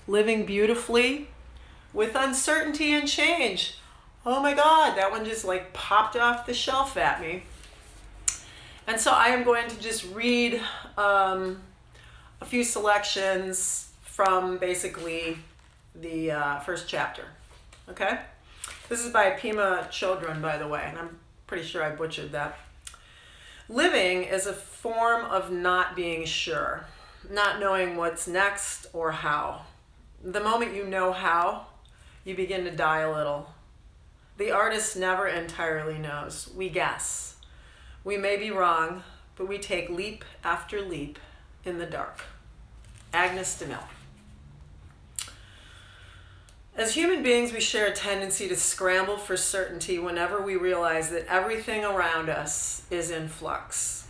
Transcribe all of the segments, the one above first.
living beautifully with uncertainty and change. Oh my God, that one just like popped off the shelf at me. And so I am going to just read a few selections from basically the first chapter. Okay? This is by Pema Chodron, by the way, and I'm pretty sure I butchered that. Living is a form of not being sure, not knowing what's next or how. The moment you know how, you begin to die a little. The artist never entirely knows. We guess. We may be wrong, but we take leap after leap in the dark. Agnes DeMille. As human beings, we share a tendency to scramble for certainty whenever we realize that everything around us is in flux.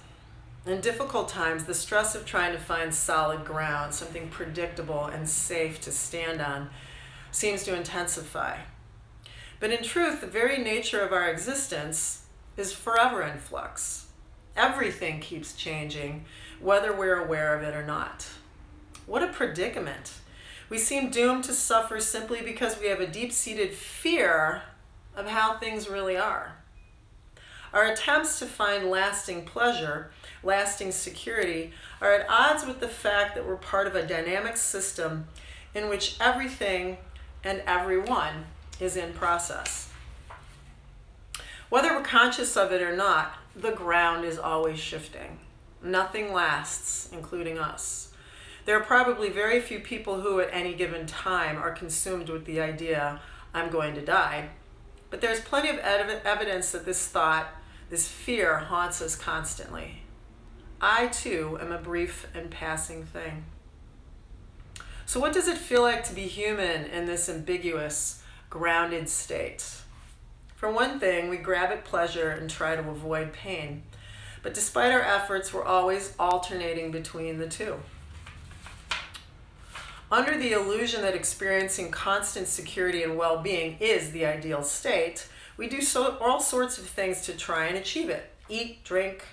In difficult times, the stress of trying to find solid ground, something predictable and safe to stand on, seems to intensify. But in truth, the very nature of our existence is forever in flux. Everything keeps changing, whether we're aware of it or not. What a predicament. We seem doomed to suffer simply because we have a deep-seated fear of how things really are. Our attempts to find lasting pleasure, lasting security, are at odds with the fact that we're part of a dynamic system in which everything and everyone is in process. Whether we're conscious of it or not, the ground is always shifting. Nothing lasts, including us. There are probably very few people who at any given time are consumed with the idea, I'm going to die. But there's plenty of evidence that this thought, this fear, haunts us constantly. I, too, am a brief and passing thing. So what does it feel like to be human in this ambiguous, grounded state? For one thing, we grab at pleasure and try to avoid pain. But despite our efforts, we're always alternating between the two. Under the illusion that experiencing constant security and well-being is the ideal state, we do all sorts of things to try and achieve it. Eat, drink,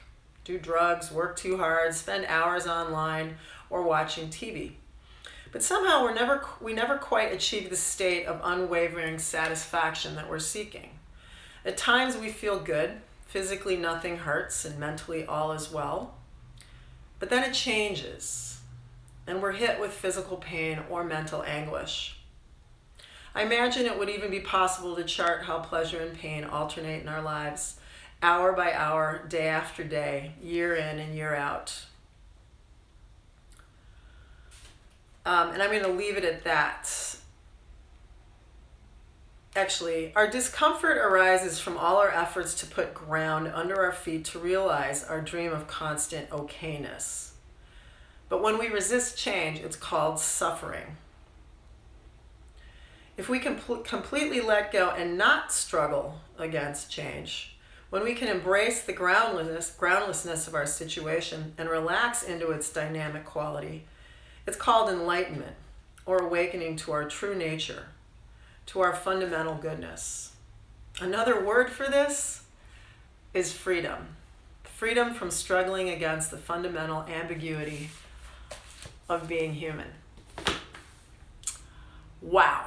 do drugs, work too hard, spend hours online, or watching TV. But somehow we never quite achieve the state of unwavering satisfaction that we're seeking. At times we feel good, physically nothing hurts, and mentally all is well. But then it changes, and we're hit with physical pain or mental anguish. I imagine it would even be possible to chart how pleasure and pain alternate in our lives, hour by hour, day after day, year in and year out. And I'm going to leave it at that. Actually, our discomfort arises from all our efforts to put ground under our feet to realize our dream of constant okayness. But when we resist change, it's called suffering. If we can completely let go and not struggle against change, when we can embrace the groundlessness of our situation and relax into its dynamic quality, it's called enlightenment, or awakening to our true nature, to our fundamental goodness. Another word for this is freedom. Freedom from struggling against the fundamental ambiguity of being human. Wow.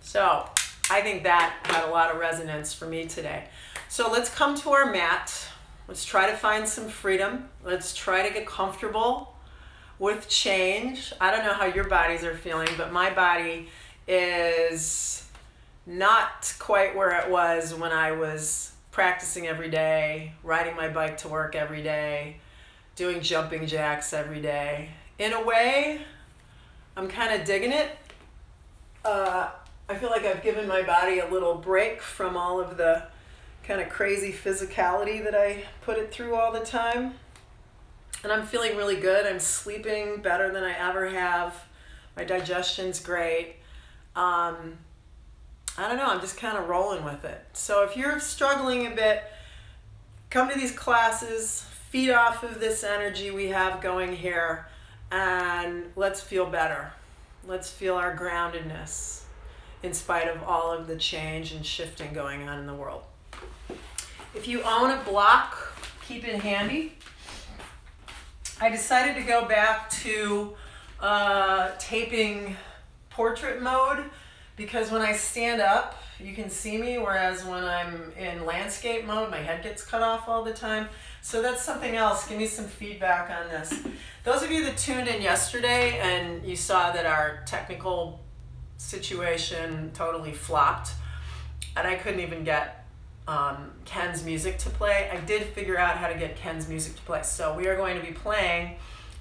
So I think that had a lot of resonance for me today. So let's come to our mat. Let's try to find some freedom. Let's try to get comfortable with change. I don't know how your bodies are feeling, but my body is not quite where it was when I was practicing every day, riding my bike to work every day, doing jumping jacks every day. In a way, I'm kind of digging it. I feel like I've given my body a little break from all of the kind of crazy physicality that I put it through all the time. And I'm feeling really good. I'm sleeping better than I ever have. My digestion's great. I don't know, I'm just kind of rolling with it. So if you're struggling a bit, come to these classes, feed off of this energy we have going here, and let's feel better. Let's feel our groundedness in spite of all of the change and shifting going on in the world. If you own a block, keep it handy. I decided to go back to taping portrait mode because when I stand up, you can see me, whereas when I'm in landscape mode, my head gets cut off all the time. So that's something else. Give me some feedback on this. Those of you that tuned in yesterday and you saw that our technical situation totally flopped and I couldn't even get Ken's music to play, I did figure out how to get Ken's music to play. So we are going to be playing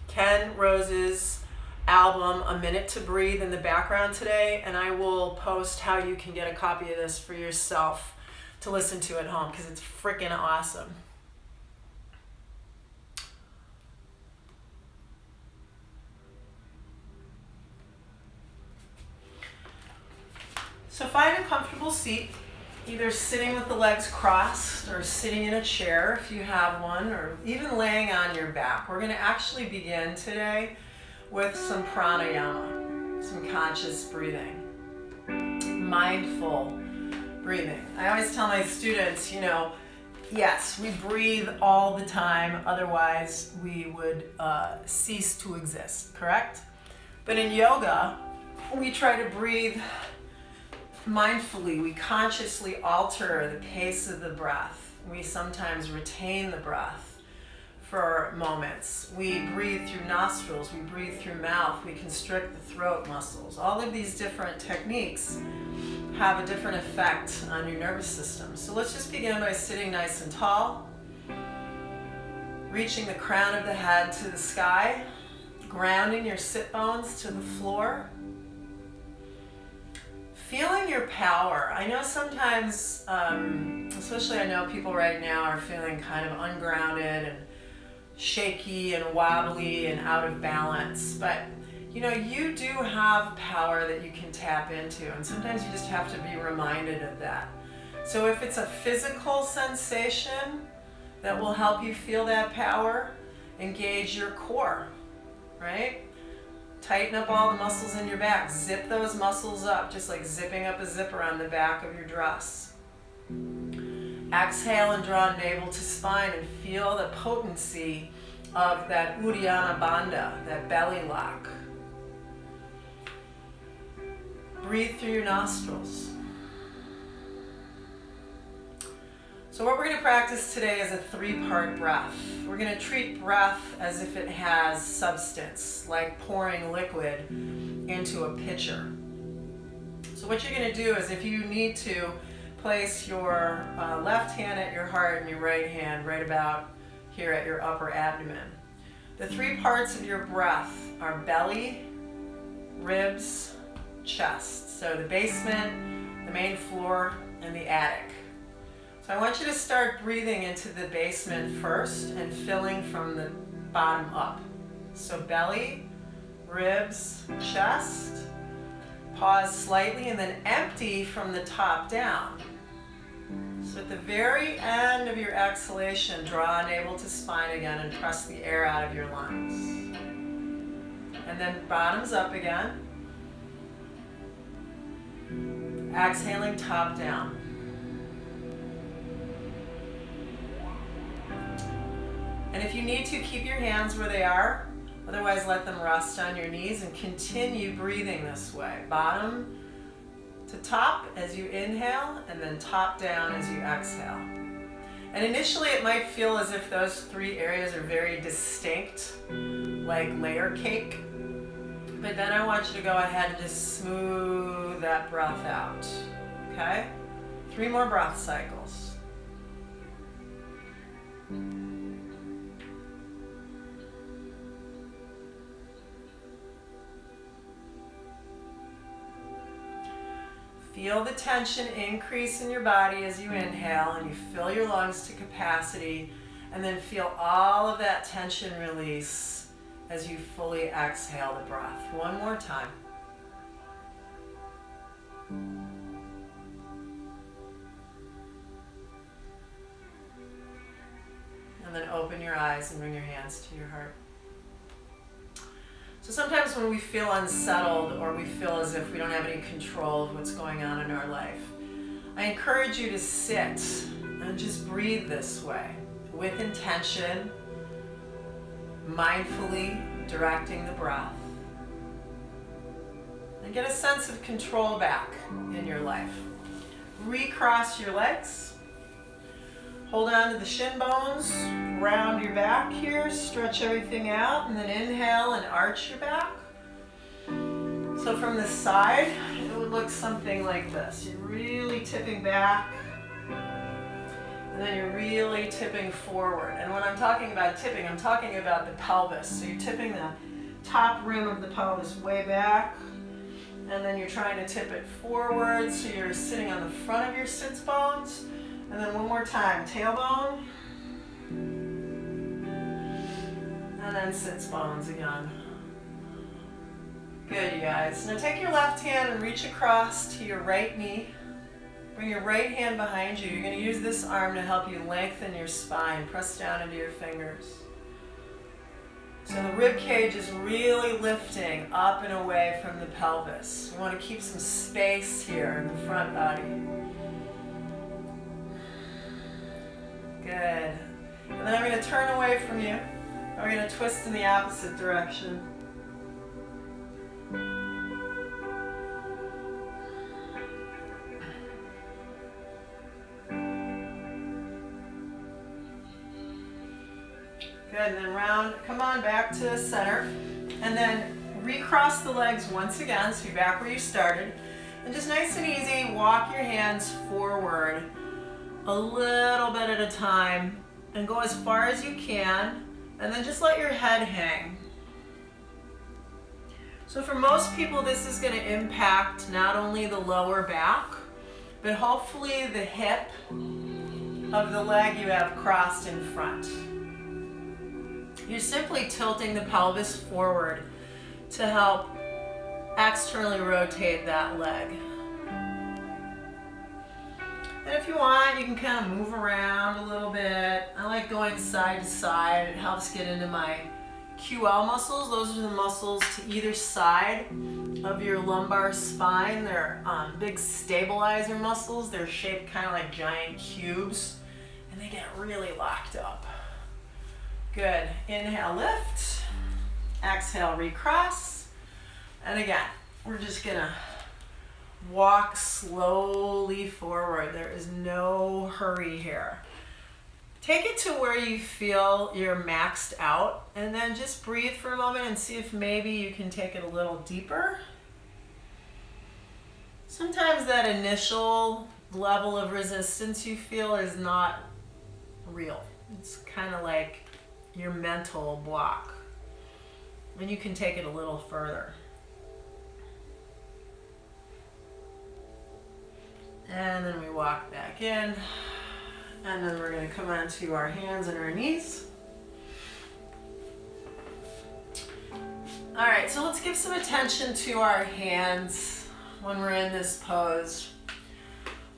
Ken Rose's album A Minute to Breathe in the background today, and I will post how you can get a copy of this for yourself to listen to at home because it's freaking awesome. So find a comfortable seat, either sitting with the legs crossed or sitting in a chair if you have one, or even laying on your back. We're going to actually begin today with some pranayama, some conscious breathing, mindful breathing. I always tell my students, yes, we breathe all the time, otherwise we would cease to exist, correct? But in yoga, we try to breathe mindfully. We consciously alter the pace of the breath. We sometimes retain the breath for moments. We breathe through nostrils, we breathe through mouth, we constrict the throat muscles. All of these different techniques have a different effect on your nervous system. So let's just begin by sitting nice and tall, reaching the crown of the head to the sky, grounding your sit bones to the floor, feeling your power. I know sometimes, especially I know people right now are feeling kind of ungrounded and shaky and wobbly and out of balance, but you do have power that you can tap into, and sometimes you just have to be reminded of that. So if it's a physical sensation that will help you feel that power, engage your core, right? Tighten up all the muscles in your back. Zip those muscles up, just like zipping up a zipper on the back of your dress. Exhale and draw navel to spine and feel the potency of that Uddiyana Bandha, that belly lock. Breathe through your nostrils. So what we're going to practice today is a 3-part breath. We're going to treat breath as if it has substance, like pouring liquid into a pitcher. So what you're going to do is, if you need to, place your left hand at your heart and your right hand right about here at your upper abdomen. The 3 parts of your breath are belly, ribs, chest. So the basement, the main floor, and the attic. So I want you to start breathing into the basement first and filling from the bottom up. So belly, ribs, chest. Pause slightly and then empty from the top down. So at the very end of your exhalation, draw navel to spine again and press the air out of your lungs. And then bottoms up again. Exhaling top down. And if you need to, keep your hands where they are. Otherwise, let them rest on your knees and continue breathing this way. Bottom to top as you inhale, and then top down as you exhale. And initially, it might feel as if those 3 areas are very distinct, like layer cake. But then I want you to go ahead and just smooth that breath out. Okay? 3 more breath cycles. Feel the tension increase in your body as you inhale and you fill your lungs to capacity, and then feel all of that tension release as you fully exhale the breath. One more time. And then open your eyes and bring your hands to your heart. So sometimes when we feel unsettled or we feel as if we don't have any control of what's going on in our life, I encourage you to sit and just breathe this way with intention, mindfully directing the breath. And get a sense of control back in your life. Recross your legs. Hold on to the shin bones. Round your back here. Stretch everything out. And then inhale and arch your back. So from the side, it would look something like this. You're really tipping back. And then you're really tipping forward. And when I'm talking about tipping, I'm talking about the pelvis. So you're tipping the top rim of the pelvis way back. And then you're trying to tip it forward, so you're sitting on the front of your sits bones. And then one more time, tailbone. And then sits bones again. Good, you guys. Now take your left hand and reach across to your right knee. Bring your right hand behind you. You're going to use this arm to help you lengthen your spine. Press down into your fingers. So the rib cage is really lifting up and away from the pelvis. We want to keep some space here in the front body. Good. And then I'm going to turn away from you. We're going to twist in the opposite direction. Good, and then round, come on back to center, and then recross the legs once again, so you're back where you started, and just nice and easy, walk your hands forward a little bit at a time, and go as far as you can, and then just let your head hang. So for most people, this is going to impact not only the lower back, but hopefully the hip of the leg you have crossed in front. You're simply tilting the pelvis forward to help externally rotate that leg. And if you want, you can kind of move around a little bit. I like going side to side. It helps get into my QL muscles. Those are the muscles to either side of your lumbar spine. They're big stabilizer muscles. They're shaped kind of like giant cubes, and they get really locked up. Good. Inhale, lift. Exhale, recross. And again, we're just going to walk slowly forward. There is no hurry here. Take it to where you feel you're maxed out, and then just breathe for a moment and see if maybe you can take it a little deeper. Sometimes that initial level of resistance you feel is not real. It's kind of like your mental block, and you can take it a little further. And then we walk back in, and then we're going to come onto our hands and our knees. All right, so let's give some attention to our hands when we're in this pose.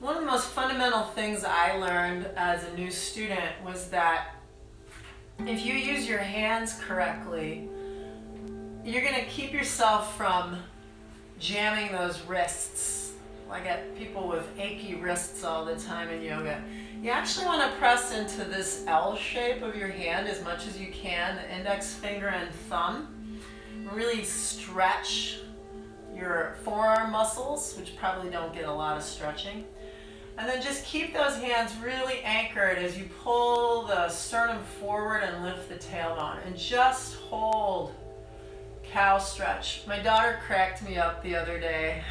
One of the most fundamental things I learned as a new student was that if you use your hands correctly, you're going to keep yourself from jamming those wrists. I get people with achy wrists all the time in yoga. You actually want to press into this L shape of your hand as much as you can, the index finger and thumb. Really stretch your forearm muscles, which probably don't get a lot of stretching. And then just keep those hands really anchored as you pull the sternum forward and lift the tailbone. And just hold cow stretch. My daughter cracked me up the other day.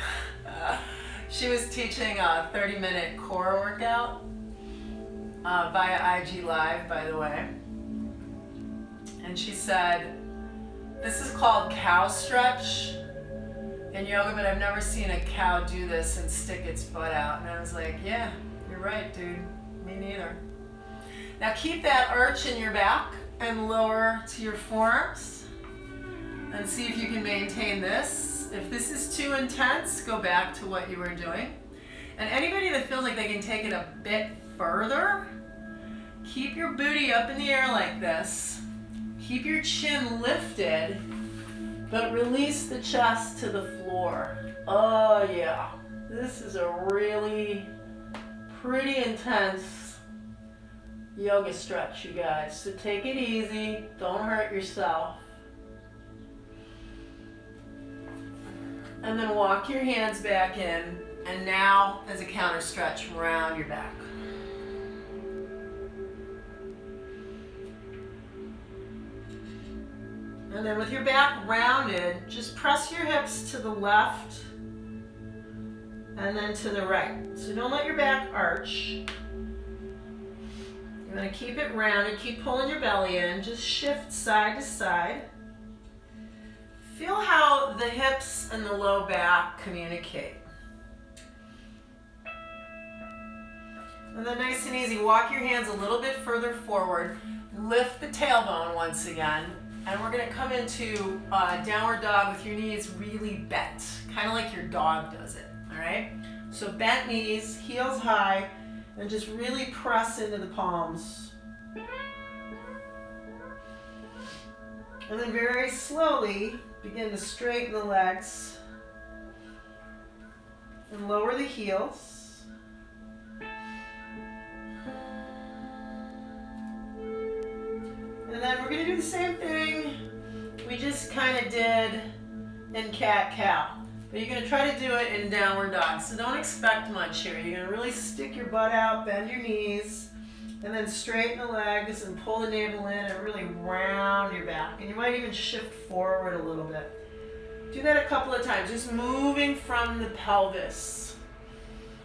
She was teaching a 30-minute core workout via IG Live, by the way. And she said, this is called cow stretch in yoga, but I've never seen a cow do this and stick its butt out. And I was like, yeah, you're right, dude. Me neither. Now keep that arch in your back and lower to your forearms. And see if you can maintain this. If this is too intense, go back to what you were doing. And anybody that feels like they can take it a bit further, keep your booty up in the air like this. Keep your chin lifted, but release the chest to the floor. Oh yeah, this is a really pretty intense yoga stretch, you guys. So take it easy, don't hurt yourself. And then walk your hands back in. And now, as a counter stretch, round your back. And then with your back rounded, just press your hips to the left and then to the right. So don't let your back arch. You want to keep it rounded, keep pulling your belly in, just shift side to side. Feel how the hips and the low back communicate. And then nice and easy, walk your hands a little bit further forward, lift the tailbone once again, and we're gonna come into downward dog with your knees really bent, kind of like your dog does it, all right? So bent knees, heels high, and just really press into the palms. And then very slowly, begin to straighten the legs and lower the heels. And then we're going to do the same thing we just kind of did in cat-cow. But you're going to try to do it in downward dog. So don't expect much here. You're going to really stick your butt out, bend your knees, and then straighten the legs and pull the navel in and really round your back. And you might even shift forward a little bit. Do that a couple of times, just moving from the pelvis.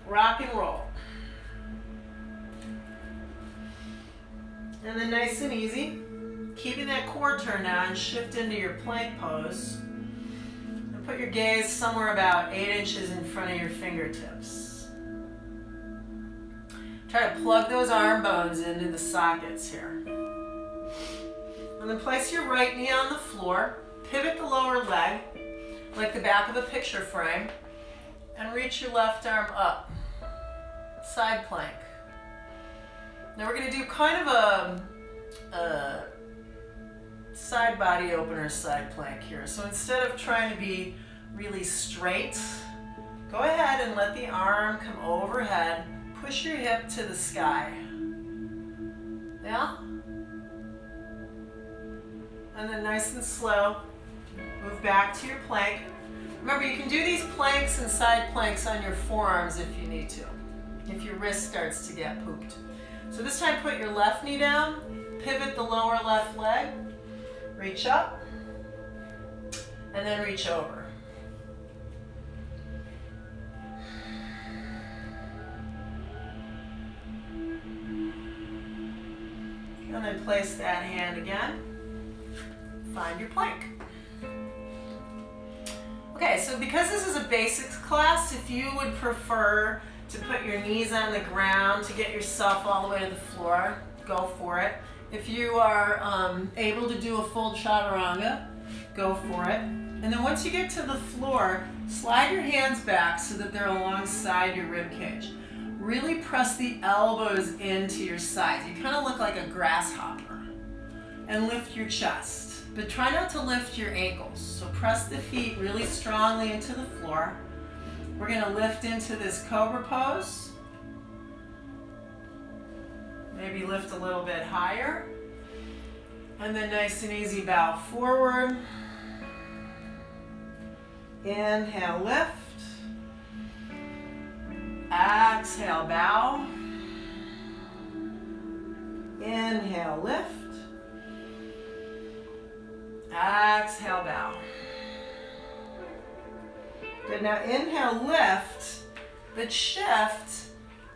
Rock and roll. And then nice and easy, keeping that core turned on, shift into your plank pose. And put your gaze somewhere about 8 inches in front of your fingertips. Try to plug those arm bones into the sockets here. And then place your right knee on the floor, pivot the lower leg, like the back of a picture frame, and reach your left arm up. Side plank. Now we're going to do kind of a side body opener side plank here. So instead of trying to be really straight, go ahead and let the arm come overhead. Push your hip to the sky. Yeah? And then nice and slow, move back to your plank. Remember, you can do these planks and side planks on your forearms if you need to, if your wrist starts to get pooped. So this time put your left knee down, pivot the lower left leg, reach up, and then reach over. And then place that hand again, find your plank. Okay, so because this is a basics class, if you would prefer to put your knees on the ground to get yourself all the way to the floor, go for it. If you are able to do a full chaturanga, go for it. And then once you get to the floor, slide your hands back so that they're alongside your rib cage. Really press the elbows into your sides. You kind of look like a grasshopper. And lift your chest. But try not to lift your ankles. So press the feet really strongly into the floor. We're going to lift into this cobra pose. Maybe lift a little bit higher. And then nice and easy, bow forward. Inhale, lift. Exhale, bow. Inhale, lift. Exhale, bow. Good, now inhale, lift, but shift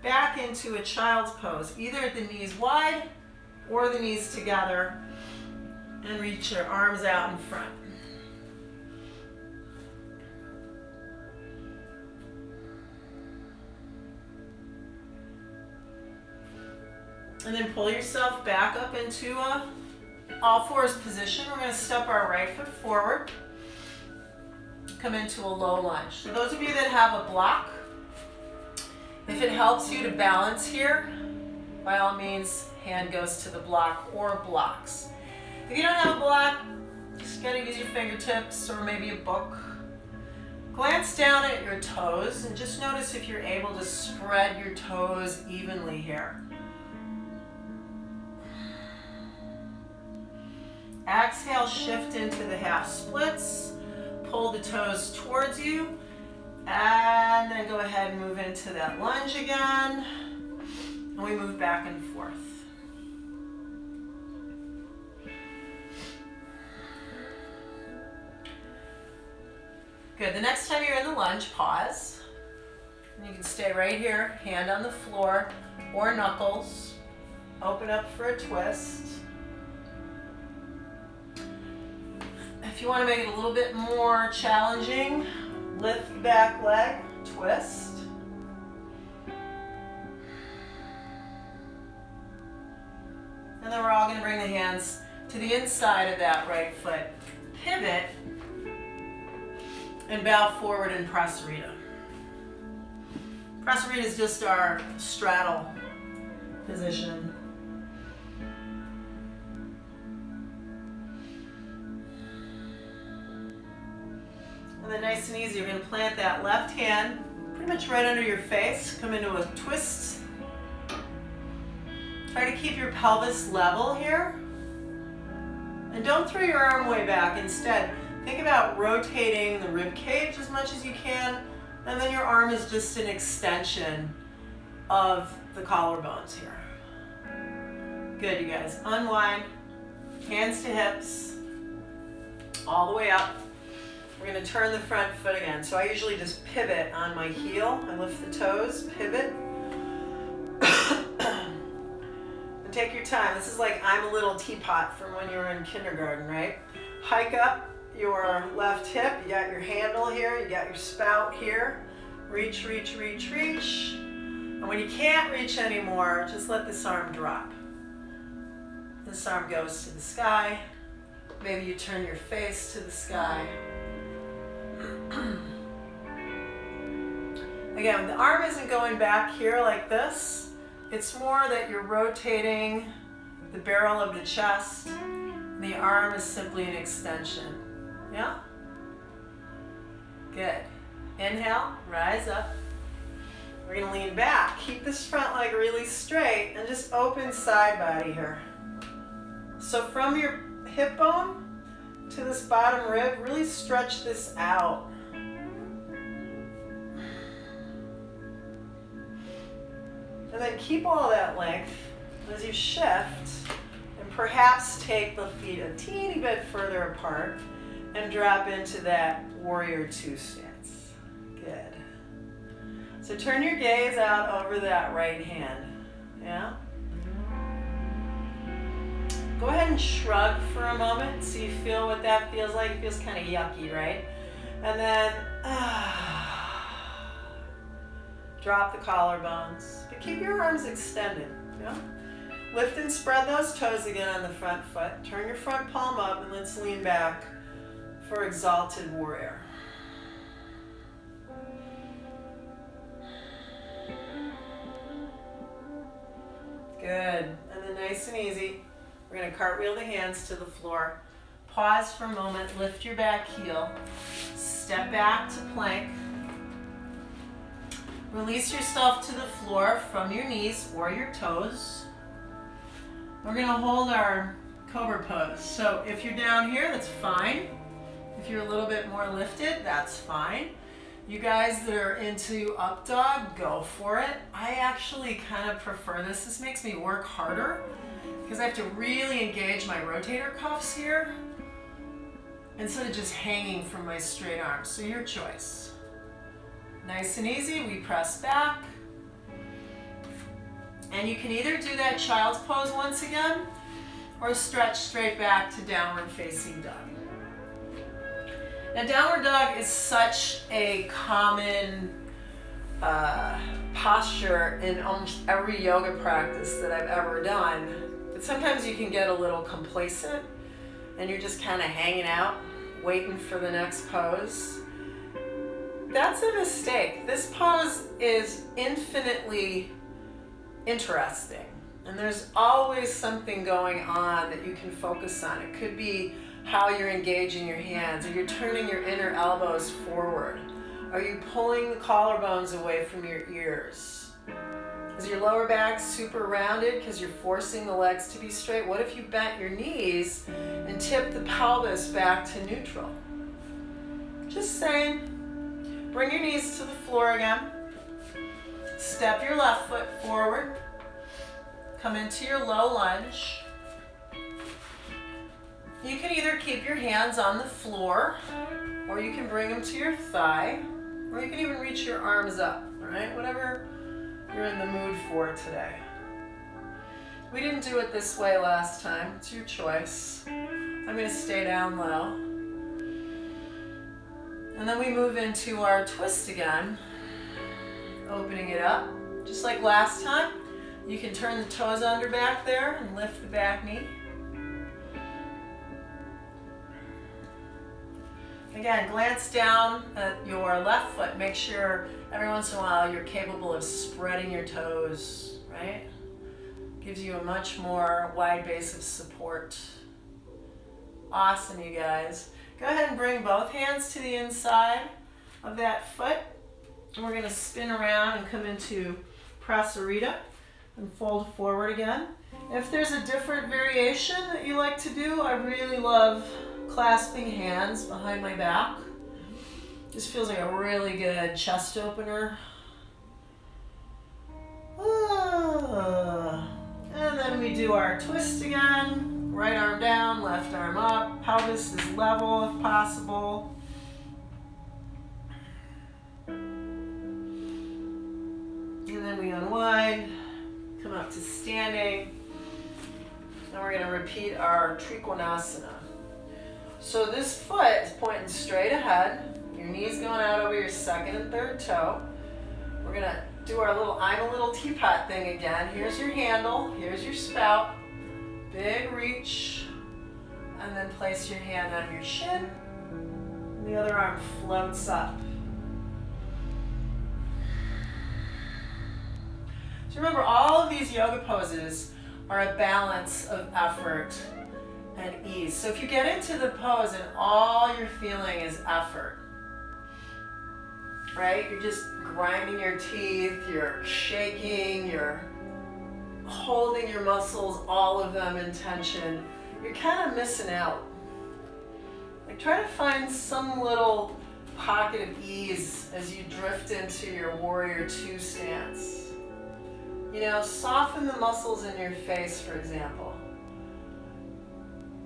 back into a child's pose, either the knees wide or the knees together, and reach your arms out in front. And then pull yourself back up into a all fours position. We're going to step our right foot forward. Come into a low lunge. So those of you that have a block, if it helps you to balance here, by all means, hand goes to the block or blocks. If you don't have a block, just gotta use your fingertips or maybe a book. Glance down at your toes and just notice if you're able to spread your toes evenly here. Exhale, shift into the half splits. pull the toes towards you, and then go ahead and move into that lunge again. And we move back and forth. Good. The next time you're in the lunge, pause. And you can stay right here, hand on the floor or knuckles. Open up for a twist. If you want to make it a little bit more challenging, lift the back leg, twist. And then we're all going to bring the hands to the inside of that right foot. Pivot and bow forward in Prasarita. Prasarita is just our straddle position. And then nice and easy, you're going to plant that left hand pretty much right under your face. Come into a twist. Try to keep your pelvis level here. And don't throw your arm way back. Instead, think about rotating the rib cage as much as you can. And then your arm is just an extension of the collarbones here. Good, you guys. Unwind. Hands to hips. All the way up. We're going to turn the front foot again. So I usually just pivot on my heel. I lift the toes, pivot. And take your time. This is like I'm a little teapot from when you were in kindergarten, right? Hike up your left hip. You got your handle here. You got your spout here. Reach, reach, reach, reach. And when you can't reach anymore, just let this arm drop. This arm goes to the sky. Maybe you turn your face to the sky. Again, the arm isn't going back here like this. It's more that you're rotating the barrel of the chest. The arm is simply an extension. Yeah? Good. Inhale, rise up. We're going to lean back. Keep this front leg really straight and just open side body here. So from your hip bone to this bottom rib, really stretch this out. And then keep all that length as you shift, and perhaps take the feet a teeny bit further apart and drop into that warrior two stance. Good. So turn your gaze out over that right hand. Yeah? Go ahead and shrug for a moment so you feel what that feels like. It feels kind of yucky, right? And then drop the collarbones. But keep your arms extended. Yeah? Lift and spread those toes again on the front foot. Turn your front palm up and let's lean back for exalted warrior. Good. And then nice and easy, we're going to cartwheel the hands to the floor. Pause for a moment, lift your back heel, step back to plank. Release yourself to the floor from your knees or your toes. We're going to hold our cobra pose. So if you're down here, that's fine. If you're a little bit more lifted, that's fine. You guys that are into up dog, go for it. I actually kind of prefer this. This makes me work harder because I have to really engage my rotator cuffs here instead of just hanging from my straight arms. So your choice. Nice and easy, we press back. And you can either do that child's pose once again or stretch straight back to downward facing dog. Now downward dog is such a common posture in almost every yoga practice that I've ever done. But sometimes you can get a little complacent and you're just kind of hanging out, waiting for the next pose. That's a mistake. This pose is infinitely interesting. And there's always something going on that you can focus on. It could be how you're engaging your hands, or you're turning your inner elbows forward. Are you pulling the collarbones away from your ears? Is your lower back super rounded because you're forcing the legs to be straight? What if you bent your knees and tipped the pelvis back to neutral? Just saying. Bring your knees to the floor again. Step your left foot forward. Come into your low lunge. You can either keep your hands on the floor, or you can bring them to your thigh, or you can even reach your arms up, all right? Whatever you're in the mood for today. We didn't do it this way last time. It's your choice. I'm going to stay down low. And then we move into our twist again, opening it up. Just like last time, you can turn the toes under back there and lift the back knee. Again, glance down at your left foot. Make sure every once in a while you're capable of spreading your toes, right? Gives you a much more wide base of support. Awesome, you guys. Go ahead and bring both hands to the inside of that foot. And we're going to spin around and come into Prasarita and fold forward again. If there's a different variation that you like to do, I really love clasping hands behind my back. This feels like a really good chest opener. And then we do our twist again. Right arm down, left arm up. Pelvis is level if possible. And then we unwind, come up to standing. And we're going to repeat our Trikonasana. So this foot is pointing straight ahead. Your knee's going out over your second and third toe. We're going to do our little I'm a little teapot thing again. Here's your handle. Here's your spout. Big reach. And then place your hand on your shin. And the other arm floats up. So remember, all of these yoga poses are a balance of effort and ease. So if you get into the pose and all you're feeling is effort, right? You're just grinding your teeth, you're shaking, you're holding your muscles, all of them in tension. You're kind of missing out. Like, try to find some little pocket of ease as you drift into your Warrior Two stance. You know, soften the muscles in your face, for example.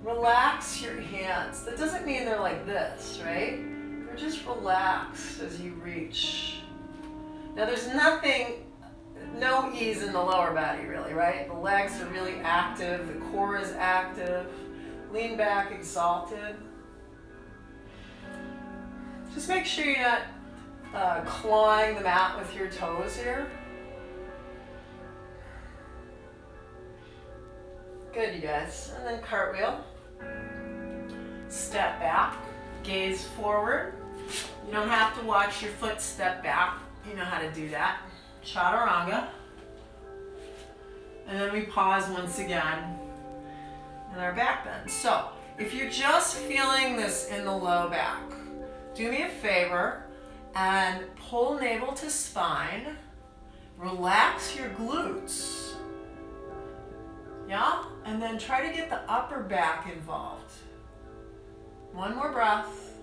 Relax your hands. That doesn't mean they're like this, right? They're just relaxed as you reach. Now there's no ease in the lower body really, right? The legs are really active, the core is active. Lean back, exalted. Just make sure you're not clawing the mat with your toes here. Good, you guys. And then cartwheel. Step back, gaze forward. You don't have to watch your foot step back. You know how to do that. Chaturanga. And then we pause once again in our back bend. So, if you're just feeling this in the low back, do me a favor and pull navel to spine. Relax your glutes. Yeah? And then try to get the upper back involved. One more breath.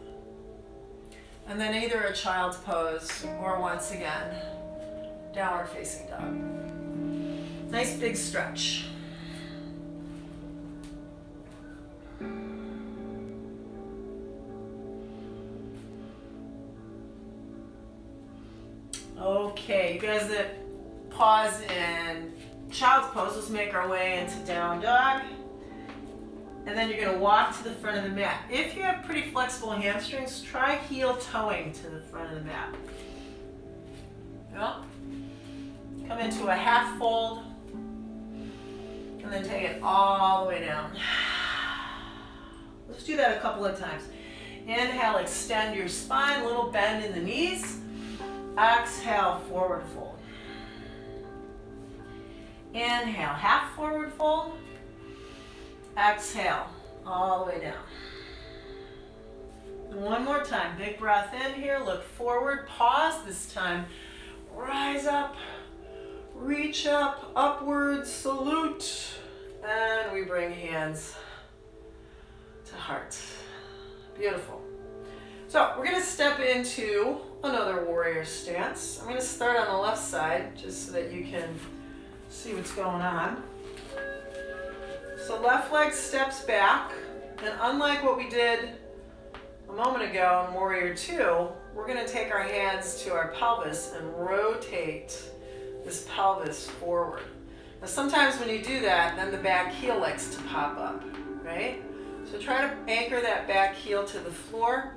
And then either a child's pose or once again, downward facing dog. Nice big stretch. Okay, you guys that pause in child's pose, let's make our way into down dog. And then you're going to walk to the front of the mat. If you have pretty flexible hamstrings, try heel toeing to the front of the mat. Yeah. Come into a half fold. And then take it all the way down. Let's do that a couple of times. Inhale, extend your spine, little bend in the knees. Exhale, forward fold. Inhale, half forward fold. Exhale, all the way down. One more time, big breath in here, look forward, pause this time. Rise up, reach up, upwards, salute. And we bring hands to heart. Beautiful. So we're going to step into another warrior stance. I'm going to start on the left side just so that you can see what's going on. So left leg steps back, and unlike what we did a moment ago in Warrior 2, we're going to take our hands to our pelvis and rotate this pelvis forward. Now sometimes when you do that, then the back heel likes to pop up, right? So try to anchor that back heel to the floor,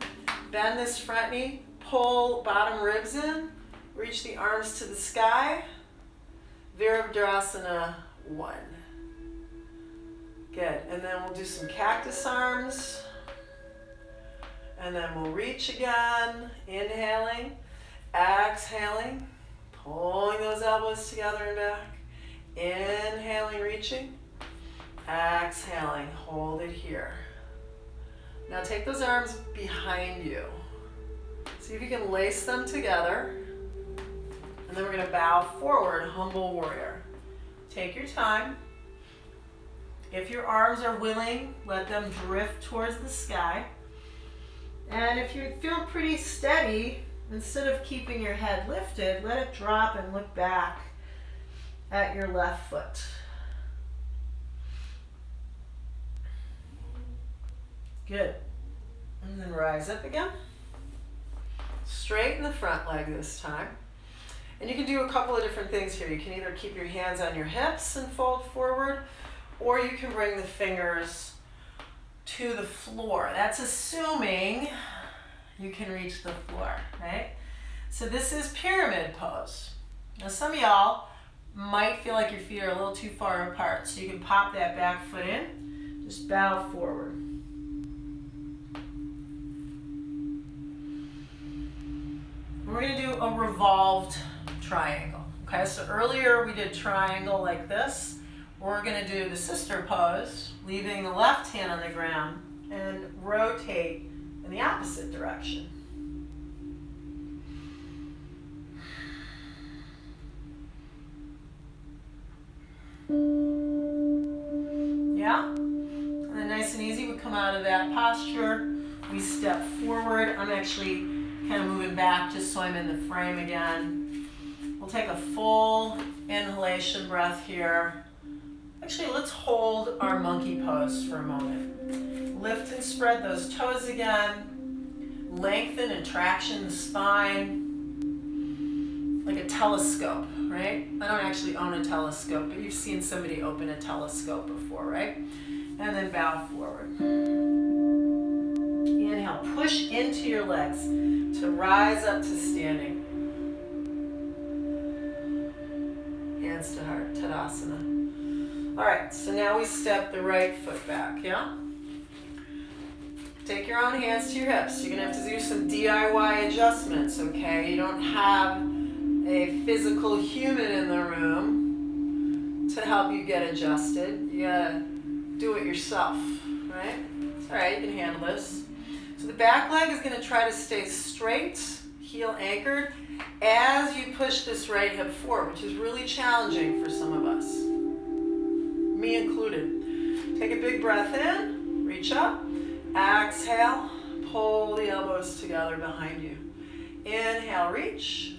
bend this front knee, pull bottom ribs in, reach the arms to the sky, Virabhadrasana 1. Good, and then we'll do some cactus arms, and then we'll reach again, inhaling, exhaling, pulling those elbows together and back, inhaling, reaching, exhaling, hold it here. Now take those arms behind you. See if you can lace them together, and then we're going to bow forward, humble warrior. Take your time. If your arms are willing, let them drift towards the sky. And if you're feeling pretty steady, instead of keeping your head lifted, let it drop and look back at your left foot. Good. And then rise up again. Straighten the front leg this time. And you can do a couple of different things here. You can either keep your hands on your hips and fold forward, or you can bring the fingers to the floor. That's assuming you can reach the floor, right? So this is pyramid pose. Now some of y'all might feel like your feet are a little too far apart, so you can pop that back foot in, just bow forward. We're going to do a revolved triangle. Okay, so earlier we did triangle like this. We're going to do the sister pose, leaving the left hand on the ground and rotate in the opposite direction. Yeah? And then nice and easy, we come out of that posture. We step forward. I'm actually kind of moving back just so I'm in the frame again. We'll take a full inhalation breath here. Actually, let's hold our monkey pose for a moment. Lift and spread those toes again. Lengthen and traction the spine like a telescope, right? I don't actually own a telescope, but you've seen somebody open a telescope before, right? And then bow forward. Inhale, push into your legs to rise up to standing. Hands to heart, Tadasana. All right, so now we step the right foot back, yeah? Take your own hands to your hips. You're gonna have to do some DIY adjustments, okay? You don't have a physical human in the room to help you get adjusted. You gotta do it yourself, right? All right, you can handle this. So the back leg is gonna try to stay straight, heel anchored, as you push this right hip forward, which is really challenging for some of us, me included. Take a big breath in, reach up, exhale, pull the elbows together behind you. Inhale, reach,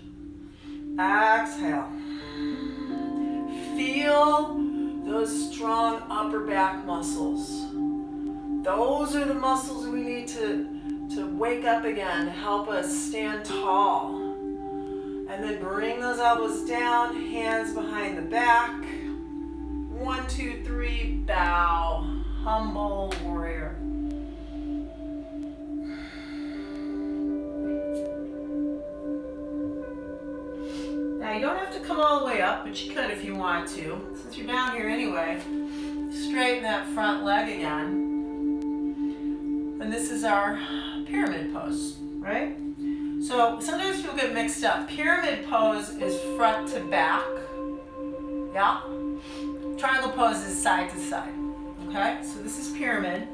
exhale. Feel those strong upper back muscles. Those are the muscles we need to wake up again to help us stand tall. And then bring those elbows down, hands behind the back. 1, 2, 3, bow, humble warrior. Now you don't have to come all the way up, but you could if you want to. Since you're down here anyway, straighten that front leg again. And this is our pyramid pose, right? So sometimes people get mixed up. Pyramid pose is front to back, yeah? Triangle pose is side to side, okay? So this is pyramid.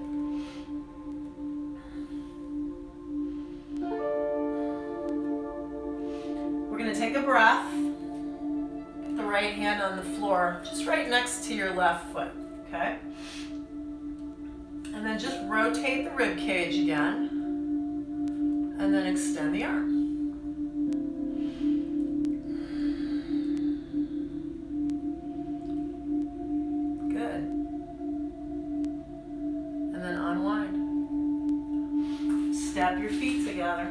We're gonna take a breath. Put the right hand on the floor, just right next to your left foot, okay? And then just rotate the rib cage again. And then extend the arm. Good. And then unwind. Step your feet together.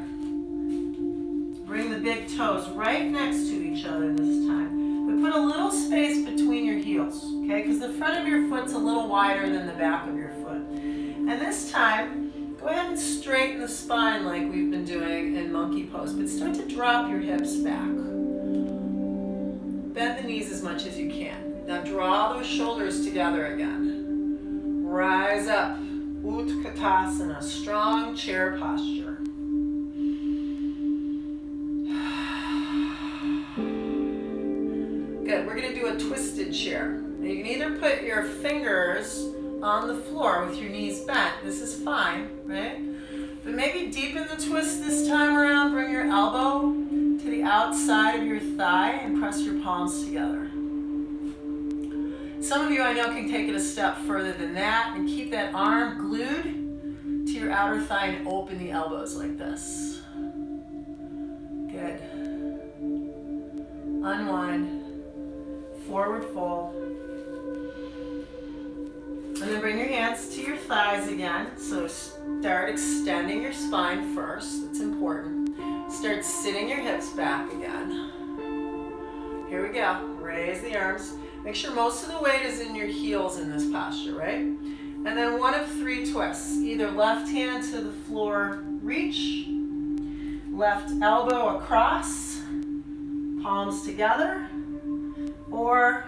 Bring the big toes right next to each other this time. But put a little space between your heels, okay? Because the front of your foot's a little wider than the back of your foot. And this time, go ahead and straighten the spine like we've been doing in monkey pose, but start to drop your hips back. Bend the knees as much as you can. Now draw those shoulders together again. Rise up. Utkatasana, strong chair posture. Good, we're gonna do a twisted chair. Now you can either put your fingers on the floor with your knees bent. This is fine, right? But maybe deepen the twist this time around. Bring your elbow to the outside of your thigh and press your palms together. Some of you I know can take it a step further than that and keep that arm glued to your outer thigh and open the elbows like this. Good. Unwind. Forward fold. And then bring your hands to your thighs again. So start extending your spine first. That's important. Start sitting your hips back again. Here we go. Raise the arms. Make sure most of the weight is in your heels in this posture, right? And then one of three twists. Either left hand to the floor, reach. Left elbow across. Palms together. Or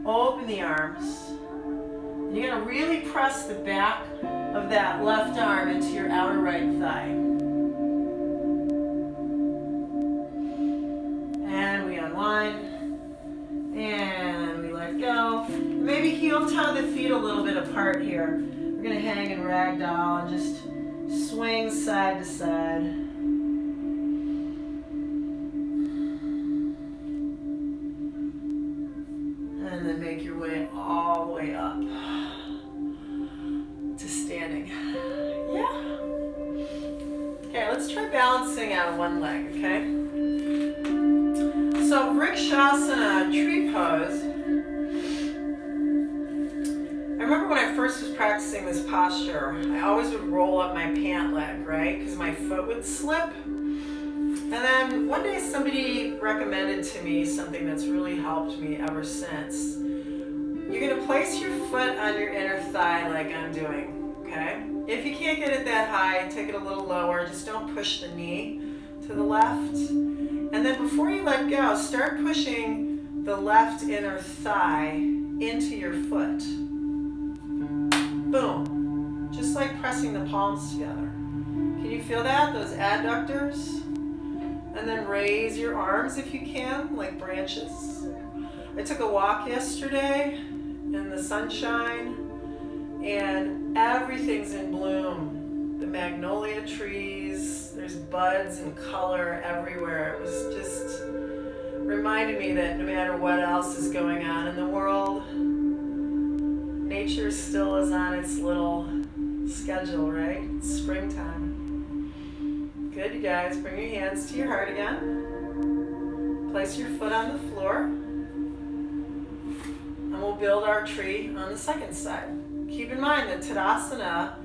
open the arms. And you're going to really press the back of that left arm into your outer right thigh. And we unwind. And we let go. Maybe heel toe the feet a little bit apart here. We're going to hang in ragdoll and just swing side to side. And then make your way all the way up to standing. Yeah. Okay, let's try balancing out one leg, okay? So Vrikshasana, tree pose. I remember when I first was practicing this posture, I always would roll up my pant leg, right? Because my foot would slip. And then one day somebody recommended to me something that's really helped me ever since. You're gonna place your foot on your inner thigh like I'm doing, okay? If you can't get it that high, take it a little lower. Just don't push the knee to the left. And then before you let go, start pushing the left inner thigh into your foot. Boom. Just like pressing the palms together. Can you feel that? Those adductors? And then raise your arms if you can, like branches. I took a walk yesterday in the sunshine, and everything's in bloom. The magnolia trees, there's buds and color everywhere. It was just reminded me that no matter what else is going on in the world, nature still is on its little schedule, right? It's springtime. Good, you guys. Bring your hands to your heart again. Place your foot on the floor. And we'll build our tree on the second side. Keep in mind that Tadasana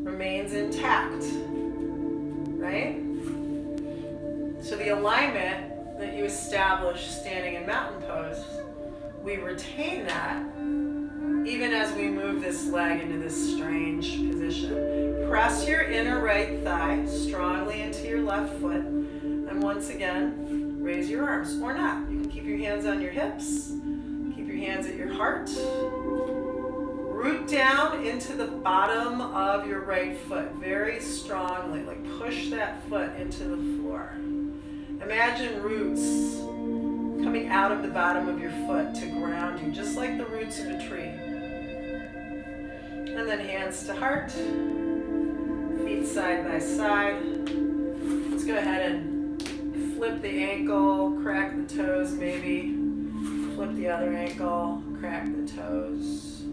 remains intact, right? So the alignment that you establish standing in mountain pose, we retain that even as we move this leg into this strange position. Press your inner right thigh strongly into your left foot. And once again, raise your arms, or not. You can keep your hands on your hips. Keep your hands at your heart. Root down into the bottom of your right foot very strongly. Like push that foot into the floor. Imagine roots coming out of the bottom of your foot to ground you, just like the roots of a tree. And then hands to heart. Feet side by side. Let's go ahead and flip the ankle, crack the toes maybe. Flip the other ankle, crack the toes.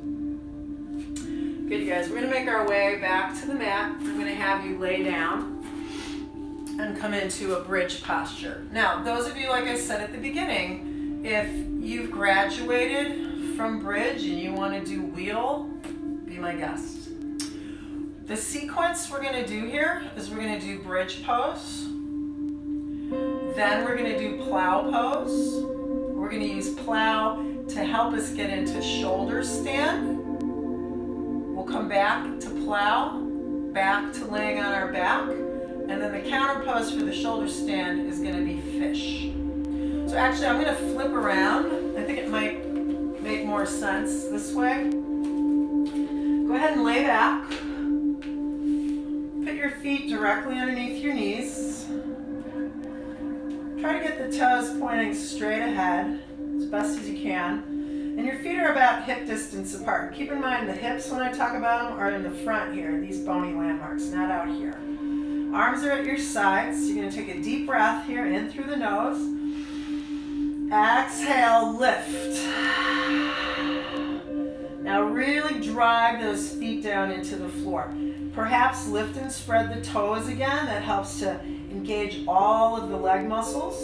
Good, you guys. We're going to make our way back to the mat. I'm going to have you lay down. and come into a bridge posture. Now, those of you, like I said at the beginning, if you've graduated from bridge and you want to do wheel, be my guest. The sequence we're going to do here is we're going to do bridge pose. Then we're going to do plow pose. We're going to use plow to help us get into shoulder stand. We'll come back to plow, back to laying on our back, and then the counter pose for the shoulder stand is going to be fish. So actually I'm going to flip around. I think it might make more sense this way. Go ahead and lay back. Put your feet directly underneath your knees. Try to get the toes pointing straight ahead as best as you can. And your feet are about hip distance apart. Keep in mind the hips, when I talk about them, are in the front here, these bony landmarks, not out here. Arms are at your sides. You're going to take a deep breath here in through the nose. Exhale, lift. Now really drive those feet down into the floor. Perhaps lift and spread the toes again. That helps to engage all of the leg muscles.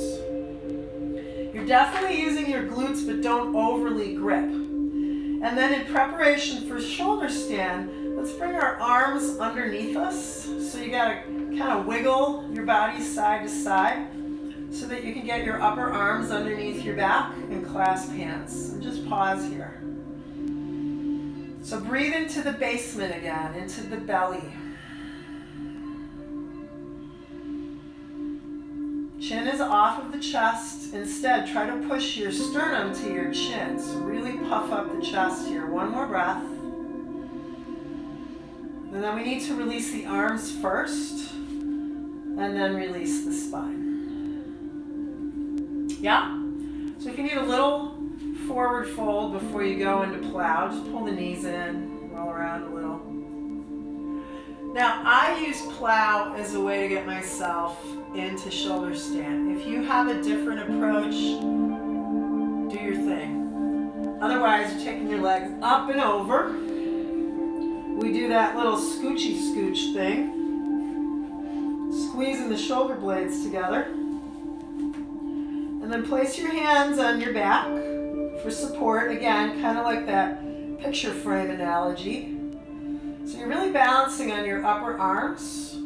You're definitely using your glutes, but don't overly grip. And then in preparation for shoulder stand, let's bring our arms underneath us. So you gotta kind of wiggle your body side to side so that you can get your upper arms underneath your back and clasp hands. And just pause here. So breathe into the basement again, into the belly. Chin is off of the chest. Instead, try to push your sternum to your chin. So really puff up the chest here. One more breath. And then we need to release the arms first, and then release the spine. Yeah? So if you need a little forward fold before you go into plow, just pull the knees in, roll around a little. Now, I use plow as a way to get myself into shoulder stand. If you have a different approach, do your thing. Otherwise, you're taking your legs up and over. We do that little scoochy scooch thing, squeezing the shoulder blades together. And then place your hands on your back for support. Again, kind of like that picture frame analogy. So you're really balancing on your upper arms,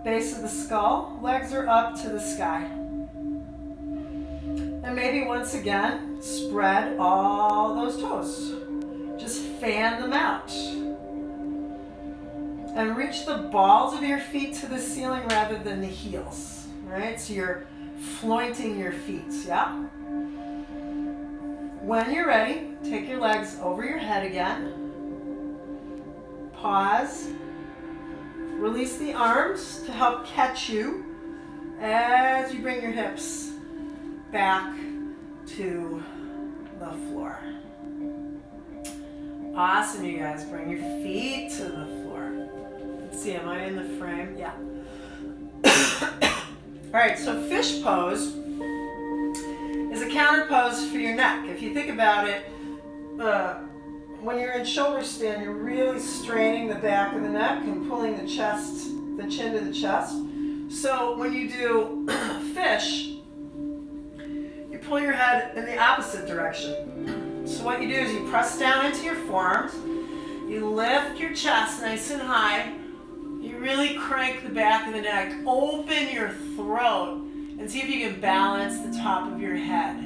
base of the skull, legs are up to the sky. And maybe once again, spread all those toes. Just fan them out. And reach the balls of your feet to the ceiling rather than the heels. Right? So you're flointing your feet, yeah? When you're ready, take your legs over your head again. Pause. Release the arms to help catch you as you bring your hips back to the floor. Awesome, you guys. Bring your feet to the floor. Let's see, am I in the frame? Yeah. All right, so fish pose is a counter pose for your neck. If you think about it, when you're in shoulder stand, you're really straining the back of the neck and pulling the chest, the chin to the chest. So when you do fish, you pull your head in the opposite direction. So what you do is you press down into your forearms, you lift your chest nice and high, you really crank the back of the neck, open your throat, and see if you can balance the top of your head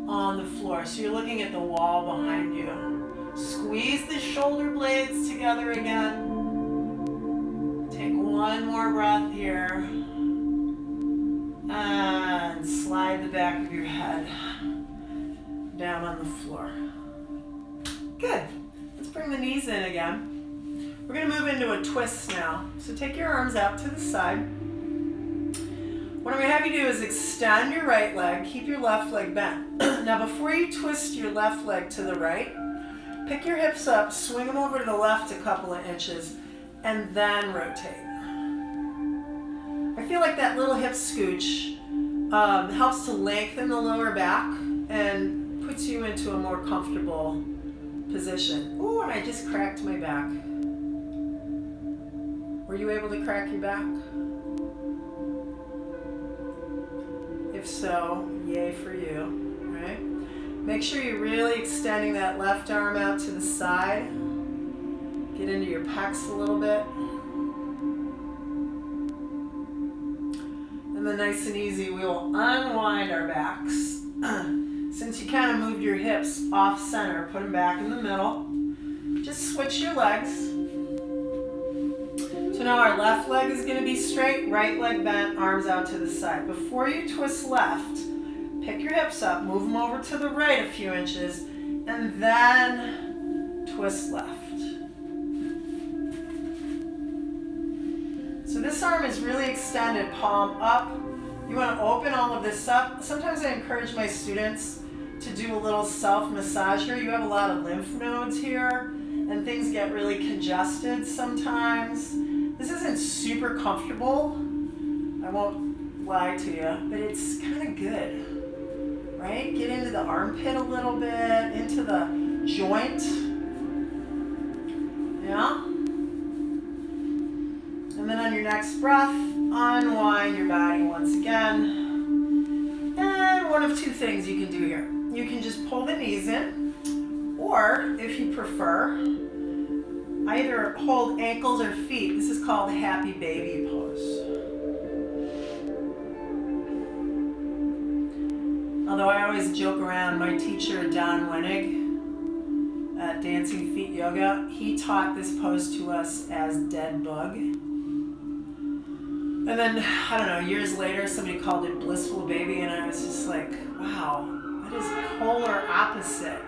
on the floor. So you're looking at the wall behind you. Squeeze the shoulder blades together again. Take one more breath here. And slide the back of your head down on the floor. Good. Let's bring the knees in again. We're going to move into a twist now. So take your arms out to the side. What I'm going to have you do is extend your right leg. Keep your left leg bent. Now before you twist your left leg to the right, pick your hips up, swing them over to the left a couple of inches, and then rotate. I feel like that little hip scooch helps to lengthen the lower back and puts you into a more comfortable position. Ooh, and I just cracked my back. Were you able to crack your back? If so, yay for you, right? Make sure you're really extending that left arm out to the side. Get into your pecs a little bit. And then nice and easy, we will unwind our backs. Since you kind of moved your hips off center, put them back in the middle. Just switch your legs. So now our left leg is going to be straight, right leg bent, arms out to the side. Before you twist left, pick your hips up, move them over to the right a few inches, and then twist left. So this arm is really extended, palm up. You want to open all of this up. Sometimes I encourage my students to do a little self-massage here. You have a lot of lymph nodes here, and things get really congested sometimes. This isn't super comfortable, I won't lie to you, but it's kind of good, right? Get into the armpit a little bit, into the joint, yeah? And then on your next breath, unwind your body once again. And one of two things you can do here. You can just pull the knees in, or if you prefer, either hold ankles or feet. This is called the happy baby pose. Although I always joke around, my teacher, Don Wenig, at Dancing Feet Yoga, he taught this pose to us as dead bug. And then, I don't know, years later, somebody called it blissful baby, and I was just like, wow, that is polar opposite.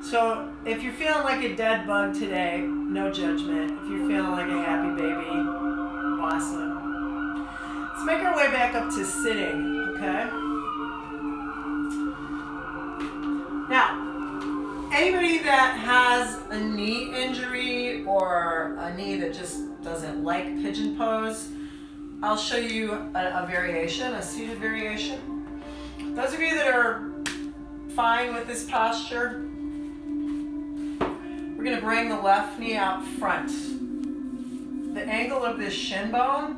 So if you're feeling like a dead bug today, no judgment. If you're feeling like a happy baby, awesome. Let's make our way back up to sitting, okay? Now, anybody that has a knee injury or a knee that just doesn't like pigeon pose, I'll show you a variation, a seated variation. Those of you that are fine with this posture, we're going to bring the left knee out front. The angle of this shin bone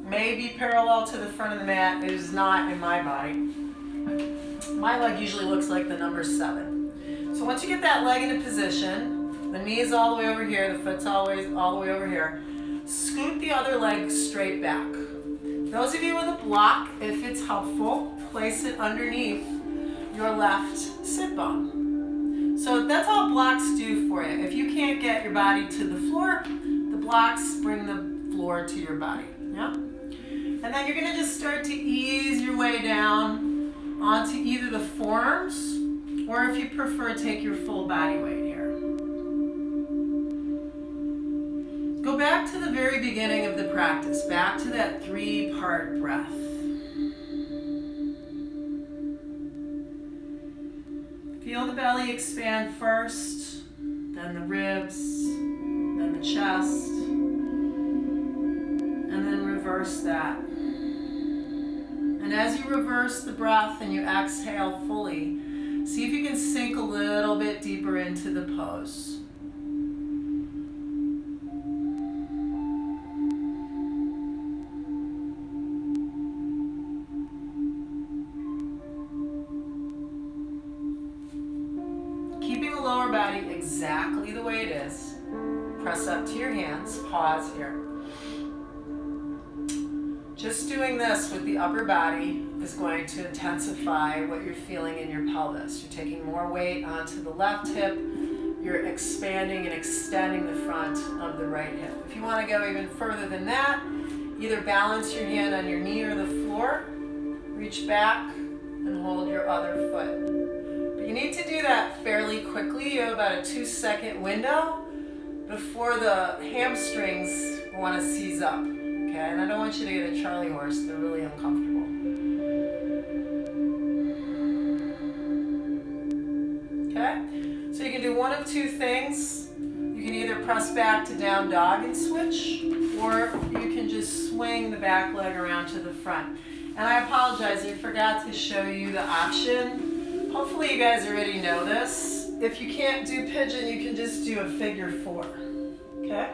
may be parallel to the front of the mat. It is not in my body. My leg usually looks like the number 7. So once you get that leg into position, the knee is all the way over here, the foot's always all the way over here, scoot the other leg straight back. Those of you with a block, if it's helpful, place it underneath your left sit bone. So that's all blocks do for you. If you can't get your body to the floor, the blocks bring the floor to your body. Yeah? And then you're going to just start to ease your way down onto either the forearms, or if you prefer, take your full body weight here. Go back to the very beginning of the practice, back to that 3-part breath. Feel the belly expand first, then the ribs, then the chest, and then reverse that. And as you reverse the breath and you exhale fully, see if you can sink a little bit deeper into the pose. Exactly the way it is. Press up to your hands, pause here. Just doing this with the upper body is going to intensify what you're feeling in your pelvis. You're taking more weight onto the left hip, you're expanding and extending the front of the right hip. If you want to go even further than that, either balance your hand on your knee or the floor, reach back and hold your other foot. You need to do that fairly quickly. You have about a 2-second window before the hamstrings want to seize up. Okay, and I don't want you to get a Charlie horse. They're really uncomfortable. Okay, so you can do one of two things. You can either press back to down dog and switch, or you can just swing the back leg around to the front. And I apologize, I forgot to show you the option. Hopefully you guys already know this. If you can't do pigeon, you can just do a figure 4, okay?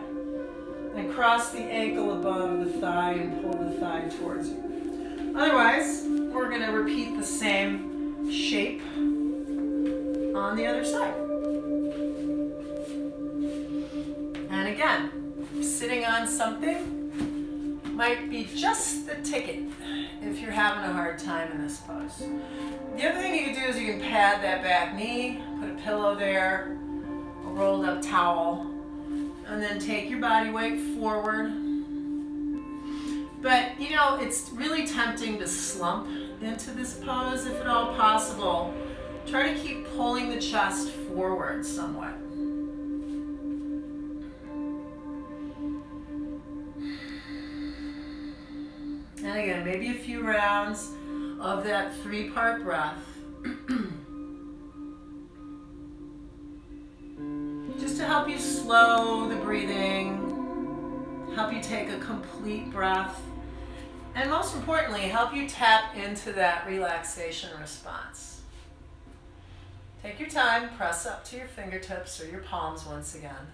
And cross the ankle above the thigh and pull the thigh towards you. Otherwise, we're going to repeat the same shape on the other side. And again, sitting on something might be just the ticket if you're having a hard time in this pose. The other thing you can do is you can pad that back knee, put a pillow there, a rolled up towel, and then take your body weight forward. But you know, it's really tempting to slump into this pose if at all possible. Try to keep pulling the chest forward somewhat. And again, maybe a few rounds of that 3-part breath. Just to help you slow the breathing, help you take a complete breath, and most importantly, help you tap into that relaxation response. Take your time, press up to your fingertips or your palms once again.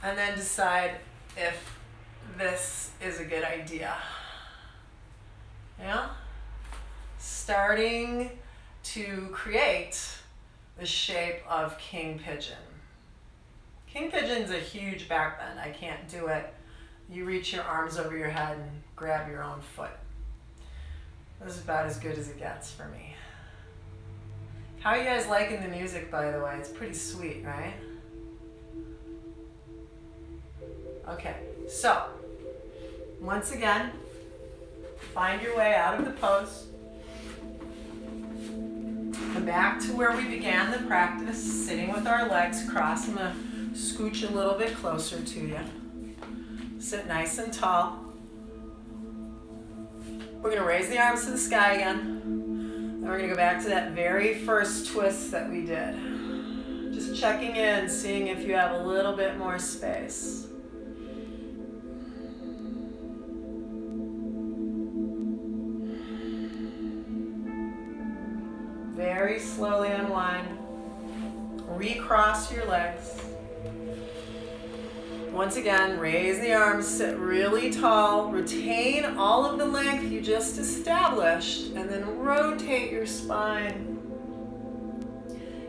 And then decide if this is a good idea. Yeah? Starting to create the shape of king pigeon. King pigeon's a huge back bend. I can't do it. You reach your arms over your head and grab your own foot. This is about as good as it gets for me. How are you guys liking the music, by the way? It's pretty sweet, right? Okay, so once again, find your way out of the pose. Come back to where we began the practice, sitting with our legs crossed. I'm going to scooch a little bit closer to you. Sit nice and tall. We're going to raise the arms to the sky again. Then we're going to go back to that very first twist that we did. Just checking in, seeing if you have a little bit more space. Very slowly unwind. Recross your legs. Once again, raise the arms, sit really tall, retain all of the length you just established, and then rotate your spine.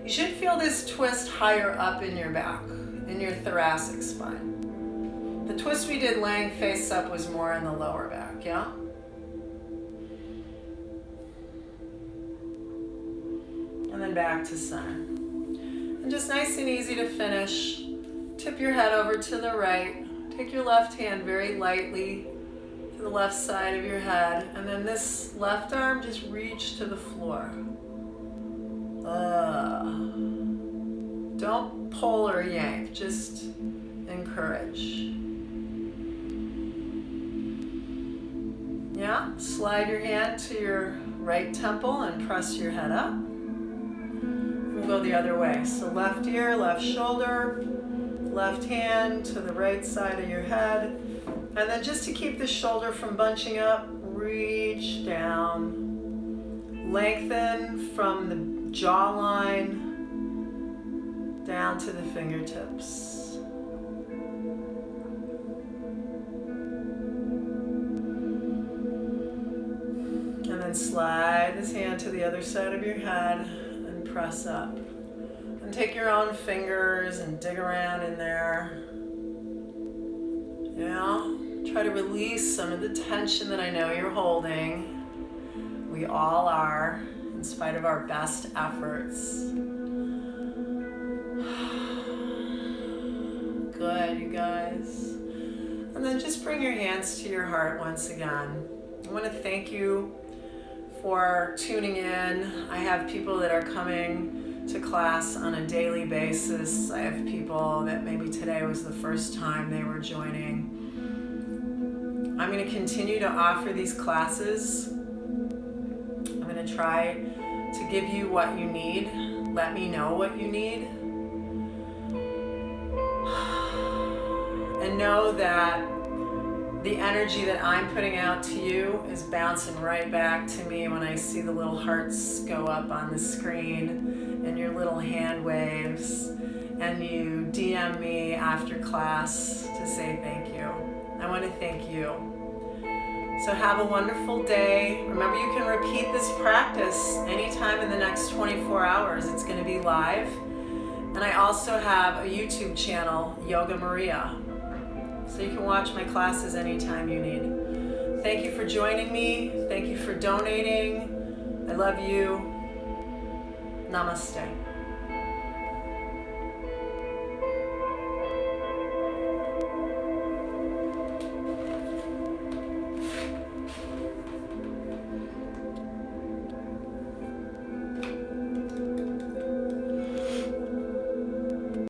You should feel this twist higher up in your back, in your thoracic spine. The twist we did laying face up was more in the lower back, yeah? And then back to center. And just nice and easy to finish. Tip your head over to the right. Take your left hand very lightly to the left side of your head. And then this left arm, just reach to the floor. Don't pull or yank, just encourage. Yeah, slide your hand to your right temple and press your head up. We'll go the other way. So left ear, left shoulder, left hand to the right side of your head. And then just to keep the shoulder from bunching up, reach down. Lengthen from the jawline down to the fingertips. And then slide this hand to the other side of your head and press up. And take your own fingers and dig around in there. Yeah, try to release some of the tension that I know you're holding. We all are, in spite of our best efforts. Good, you guys. And then just bring your hands to your heart once again. I want to thank you for tuning in. I have people that are coming to class on a daily basis. I have people that maybe today was the first time they were joining. I'm going to continue to offer these classes. I'm going to try to give you what you need. Let me know what you need. And know that the energy that I'm putting out to you is bouncing right back to me when I see the little hearts go up on the screen and your little hand waves, and you DM me after class to say thank you. I want to thank you. So have a wonderful day. Remember, you can repeat this practice anytime in the next 24 hours. It's going to be live. And I also have a YouTube channel, Yoga Maria. So you can watch my classes anytime you need. Thank you for joining me. Thank you for donating. I love you. Namaste.